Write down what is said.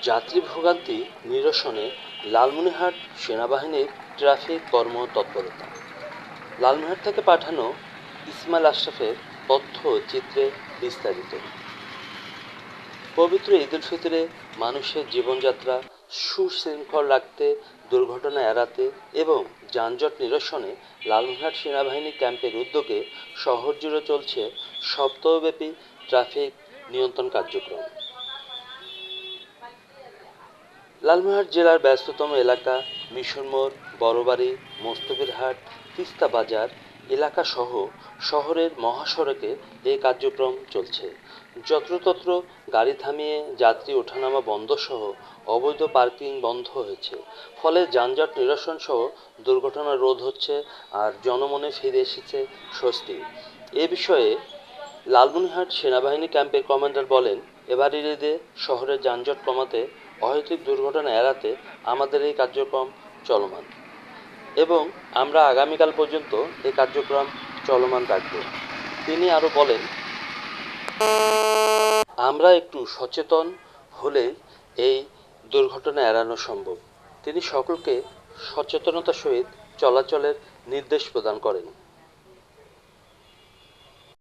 যাত্রী ভোগান্তি নিরসনে লালমনিরহাট সেনাবাহিনীর ট্রাফিক কর্মতৎপরতা। লালমনিরহাট থেকে পাঠানো ইসমাইল আশরাফের তথ্য চিত্রে বিস্তারিত। পবিত্র ঈদ উল ফিতরে মানুষের জীবনযাত্রা সুশৃঙ্খল রাখতে, দুর্ঘটনা এড়াতে এবং যানজট নিরসনে লালমনিরহাট সেনাবাহিনী ক্যাম্পের উদ্যোগে শহর জুড়ে চলছে সপ্তাহব্যাপী ট্রাফিক নিয়ন্ত্রণ কার্যক্রম। লালমনিরহাট জেলার ব্যস্ততম এলাকা মিশন মোড়, বড়বাড়ি, মোস্তফিরহাট, তিস্তা বাজার এলাকাসহ শহরের মহাসড়কে এ কার্যক্রম চলছে। যত্রতত্র গাড়ি থামিয়ে যাত্রী ওঠানামা বন্ধসহ অবৈধ পার্কিং বন্ধ হয়েছে। ফলে যানজট নিরসনসহ দুর্ঘটনা রোধ হচ্ছে আর জনমনে ফিরে এসেছে স্বস্তি। এ বিষয়ে লালমনিরহাট সেনাবাহিনী ক্যাম্পের কমান্ডার বলেন, এবারের ঈদে শহরের যানজট কমাতে, অহেতুক দুর্ঘটনা এড়াতে আমাদের এই কার্যক্রম চলমান এবং আমরা আগামীকাল পর্যন্ত এই কার্যক্রম চলমান রাখব। তিনি আরও বলেন, আমরা একটু সচেতন হলেই এই দুর্ঘটনা এড়ানো সম্ভব। তিনি সকলকে সচেতনতার সহিত চলাচলের নির্দেশ প্রদান করেন।